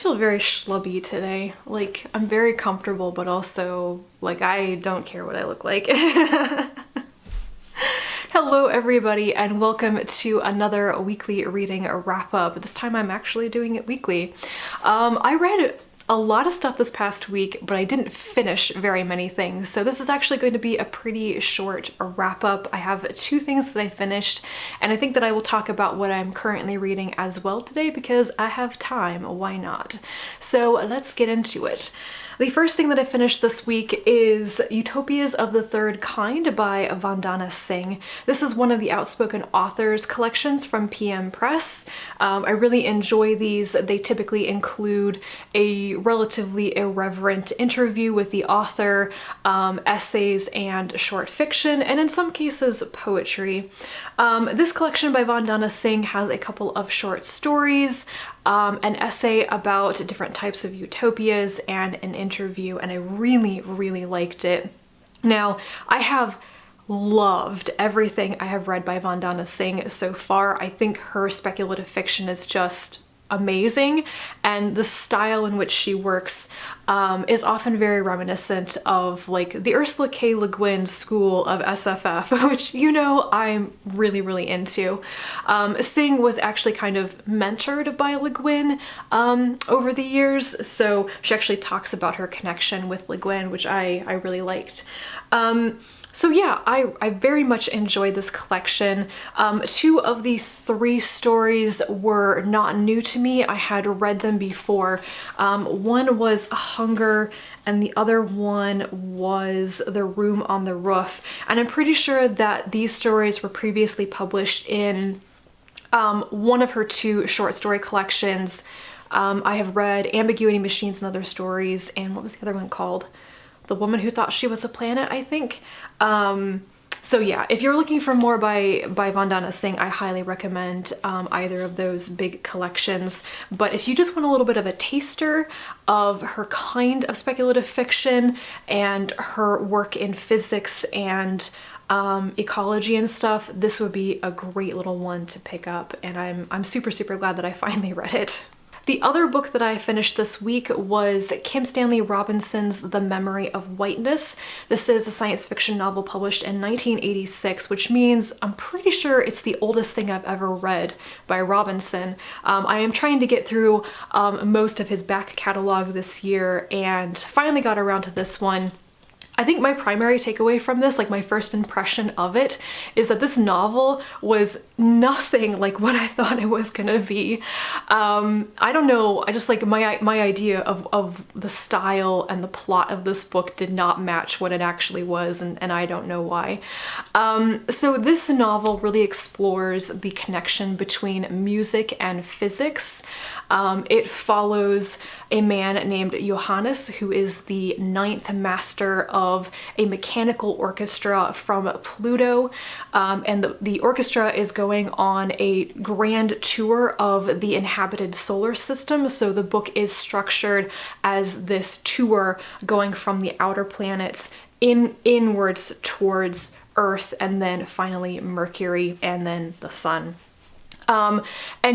feel very schlubby today. Like, I'm very comfortable, but also, like, I don't care what I look like. Hello everybody, and welcome to another weekly reading wrap-up. This time I'm actually doing it weekly. I read a lot of stuff this past week, but I didn't finish very many things. So this is actually going to be a pretty short wrap-up. I have two things that I finished, and I think that I will talk about what I'm currently reading as well today because I have time. Why not? So let's get into it. The first thing that I finished this week is Utopias of the Third Kind by Vandana Singh. This is one of the Outspoken Authors collections from PM Press. I really enjoy these. They typically include a relatively irreverent interview with the author, essays and short fiction, and in some cases poetry. This collection by Vandana Singh has a couple of short stories, an essay about different types of utopias, and an interview, and I really liked it. Now, I have loved everything I have read by Vandana Singh so far. I think her speculative fiction is just amazing, and the style in which she works is often very reminiscent of like the Ursula K. Le Guin school of SFF, which you know I'm really into. Singh was actually kind of mentored by Le Guin over the years, so she actually talks about her connection with Le Guin, which I really liked. So yeah, I very much enjoyed this collection. Two of the three stories were not new to me. I had read them before. One was Hunger and the other one was The Room on the Roof. And I'm pretty sure that these stories were previously published in one of her two short story collections. I have read Ambiguity Machines and Other Stories, and what was the other one called? The Woman Who Thought She Was a Planet, I think. So yeah, if you're looking for more by Vandana Singh, I highly recommend either of those big collections. But if you just want a little bit of a taster of her kind of speculative fiction and her work in physics and ecology and stuff, this would be a great little one to pick up, and I'm super glad that I finally read it. The other book that I finished this week was Kim Stanley Robinson's The Memory of Whiteness. This is a science fiction novel published in 1986, which means I'm pretty sure it's the oldest thing I've ever read by Robinson. I am trying to get through most of his back catalog this year and finally got around to this one. I think my primary takeaway from this, like my first impression of it, is that this novel was nothing like what I thought it was gonna be. I don't know, I just like my idea of the style and the plot of this book did not match what it actually was, and I don't know why. So this novel really explores the connection between music and physics. It follows a man named Johannes, who is the ninth master of a mechanical orchestra from Pluto, and the orchestra is going on a grand tour of the inhabited solar system. So the book is structured as this tour going from the outer planets inwards towards Earth, and then finally Mercury, and then the sun. And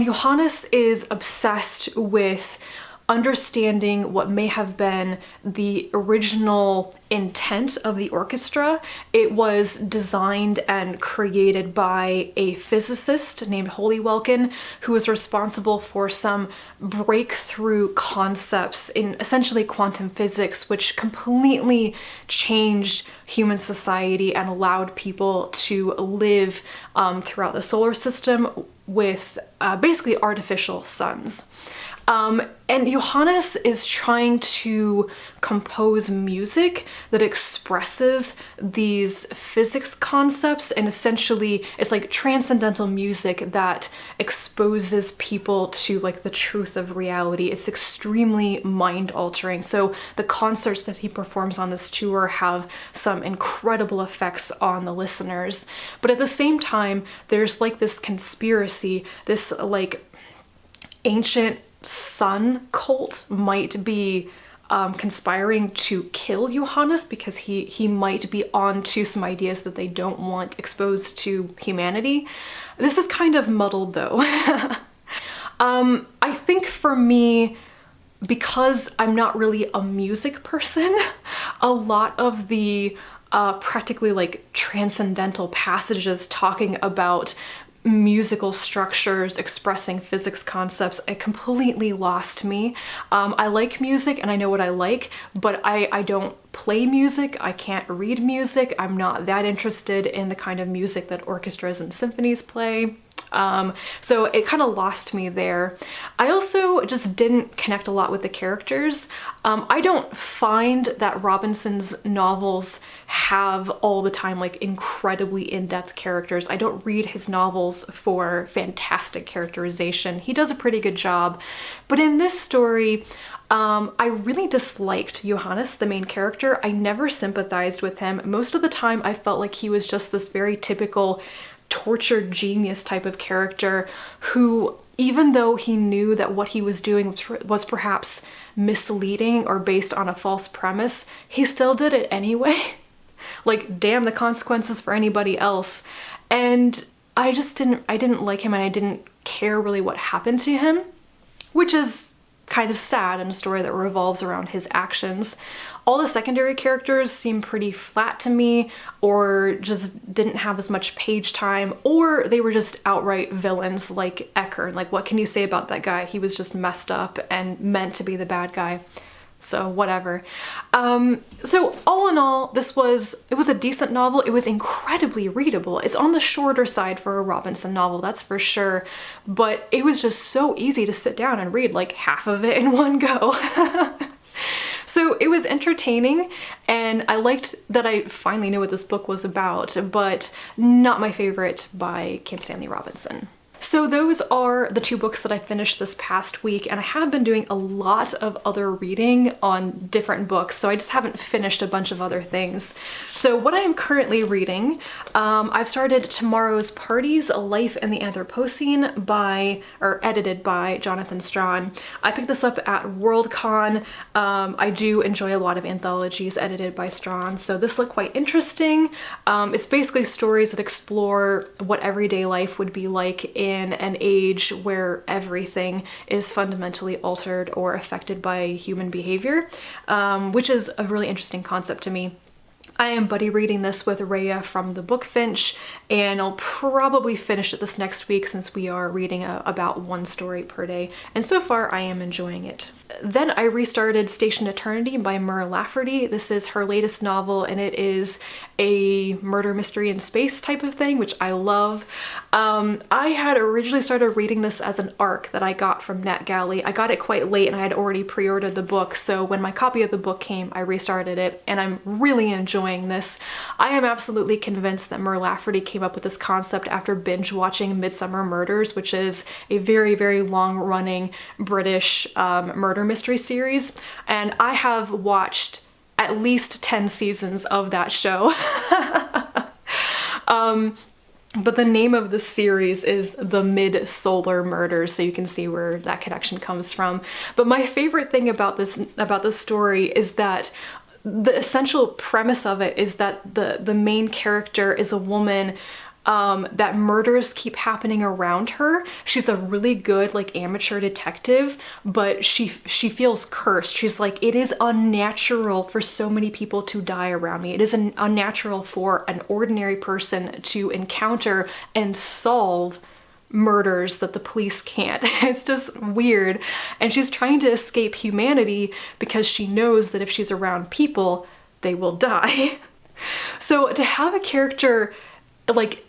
Johannes is obsessed with understanding what may have been the original intent of the orchestra. It was designed and created by a physicist named Holywelkin, who was responsible for some breakthrough concepts in essentially quantum physics, which completely changed human society and allowed people to live throughout the solar system with basically artificial suns. And Johannes is trying to compose music that expresses these physics concepts, and essentially it's like transcendental music that exposes people to like the truth of reality. It's extremely mind-altering. So the concerts that he performs on this tour have some incredible effects on the listeners. But at the same time, there's like this conspiracy, this like ancient sun cult might be conspiring to kill Johannes because he might be onto some ideas that they don't want exposed to humanity. This is kind of muddled though. I think for me, because I'm not really a music person, a lot of the practically like transcendental passages talking about musical structures, expressing physics concepts, it completely lost me. I like music and I know what I like, but I don't play music, I can't read music, I'm not that interested in the kind of music that orchestras and symphonies play. So it kind of lost me there. I also just didn't connect a lot with the characters. I don't find that Robinson's novels have all the time like incredibly in-depth characters. I don't read his novels for fantastic characterization. He does a pretty good job. But in this story, I really disliked Johannes, the main character. I never sympathized with him. Most of the time I felt like he was just this very typical tortured genius type of character who, even though he knew that what he was doing was perhaps misleading or based on a false premise, he still did it anyway. Like, damn the consequences for anybody else. And I didn't like him, and I didn't care really what happened to him, which is kind of sad in a story that revolves around his actions. All the secondary characters seem pretty flat to me, or just didn't have as much page time, or they were just outright villains like Eckern. Like, what can you say about that guy? He was just messed up and meant to be the bad guy. So whatever. So all in all, it was a decent novel. It was incredibly readable. It's on the shorter side for a Robinson novel, that's for sure. But it was just so easy to sit down and read like half of it in one go. So it was entertaining, and I liked that I finally knew what this book was about, but not my favorite by Kim Stanley Robinson. So those are the two books that I finished this past week, and I have been doing a lot of other reading on different books, so I just haven't finished a bunch of other things. So what I am currently reading, I've started Tomorrow's Parties, A Life in the Anthropocene edited by Jonathan Strahan. I picked this up at Worldcon. I do enjoy a lot of anthologies edited by Strahan, so this looked quite interesting. It's basically stories that explore what everyday life would be like in an age where everything is fundamentally altered or affected by human behavior, which is a really interesting concept to me. I am buddy reading this with Rhea from the Bookfinch, and I'll probably finish it this next week since we are reading about one story per day, and so far I am enjoying it. Then I restarted Station Eternity by Mur Lafferty. This is her latest novel, and it is a murder mystery in space type of thing, which I love. I had originally started reading this as an ARC that I got from NetGalley. I got it quite late and I had already pre-ordered the book, so when my copy of the book came, I restarted it, and I'm really enjoying this. I am absolutely convinced that Mur Lafferty came up with this concept after binge watching Midsummer Murders, which is a very, very long-running British murder mystery series, and I have watched at least 10 seasons of that show. But the name of the series is The Mid-Solar Murders, so you can see where that connection comes from. But my favorite thing about this story is that the essential premise of it is that the main character is a woman that murders keep happening around her. She's a really good like amateur detective, but she feels cursed. She's like, it is unnatural for so many people to die around me. It is unnatural for an ordinary person to encounter and solve murders that the police can't. It's just weird. And she's trying to escape humanity because she knows that if she's around people, they will die. So to have a character like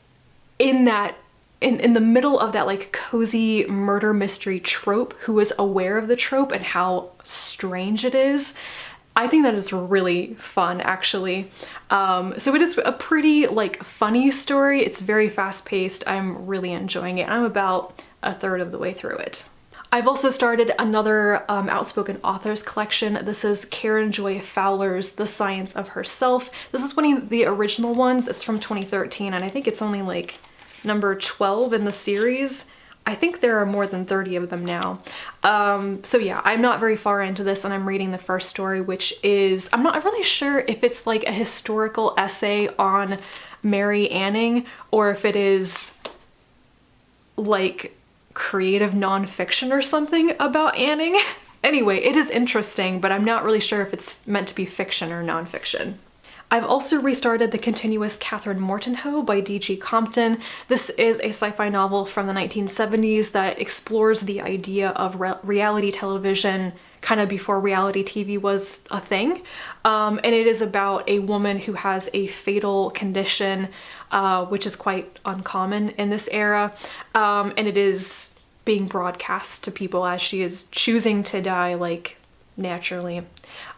in the middle of that like cozy murder mystery trope who is aware of the trope and how strange it is, I think that is really fun, actually. So it is a pretty like funny story. It's very fast-paced. I'm really enjoying it. I'm about a third of the way through it. I've also started another outspoken authors collection. This is Karen Joy Fowler's The Science of Herself. This is one of the original ones. It's from 2013, and I think it's only like number 12 in the series. I think there are more than 30 of them now. So yeah, I'm not very far into this, and I'm reading the first story, which is, I'm not really sure if it's like a historical essay on Mary Anning or if it is like creative nonfiction or something about Anning. Anyway, it is interesting, but I'm not really sure if it's meant to be fiction or nonfiction. I've also restarted the continuous Katherine Mortenhoe by D.G. Compton. This is a sci-fi novel from the 1970s that explores the idea of reality television kind of before reality TV was a thing. And it is about a woman who has a fatal condition, which is quite uncommon in this era. And it is being broadcast to people as she is choosing to die, like, naturally.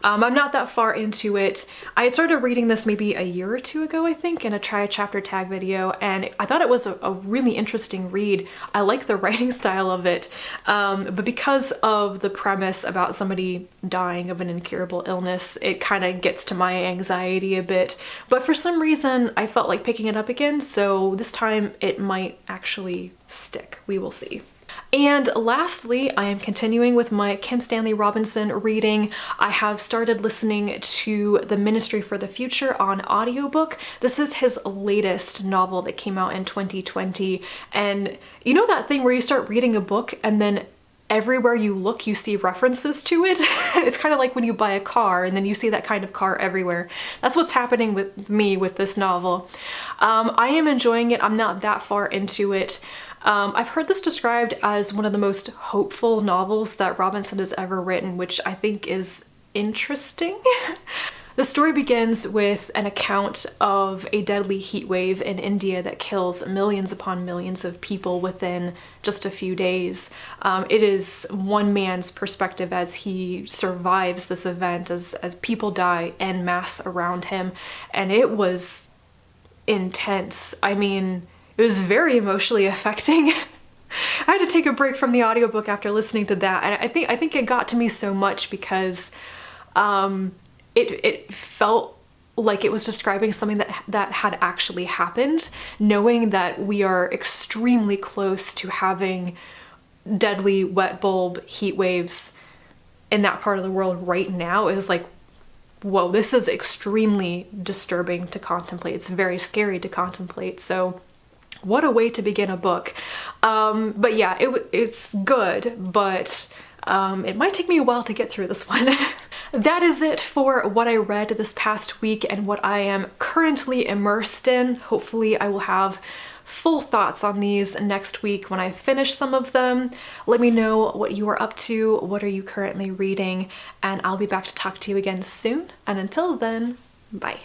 I'm not that far into it. I had started reading this maybe a year or two ago, I think, in a try a chapter tag video, and I thought it was a really interesting read. I like the writing style of it, but because of the premise about somebody dying of an incurable illness, it kind of gets to my anxiety a bit. But for some reason, I felt like picking it up again, so this time it might actually stick. We will see. And lastly, I am continuing with my Kim Stanley Robinson reading. I have started listening to The Ministry for the Future on audiobook. This is his latest novel that came out in 2020. And you know that thing where you start reading a book and then everywhere you look, you see references to it? It's kind of like when you buy a car and then you see that kind of car everywhere. That's what's happening with me with this novel. I am enjoying it. I'm not that far into it. I've heard this described as one of the most hopeful novels that Robinson has ever written, which I think is interesting. The story begins with an account of a deadly heat wave in India that kills millions upon millions of people within just a few days. It is one man's perspective as he survives this event, as people die en masse around him, and it was intense. I mean, it was very emotionally affecting. I had to take a break from the audiobook after listening to that, and I think it got to me so much because it felt like it was describing something that had actually happened. Knowing that we are extremely close to having deadly wet bulb heat waves in that part of the world right now is like, whoa, this is extremely disturbing to contemplate. It's very scary to contemplate. So what a way to begin a book. But yeah, it's good, but it might take me a while to get through this one. That is it for what I read this past week and what I am currently immersed in. Hopefully I will have full thoughts on these next week when I finish some of them. Let me know what you are up to, what are you currently reading, and I'll be back to talk to you again soon. And until then, bye.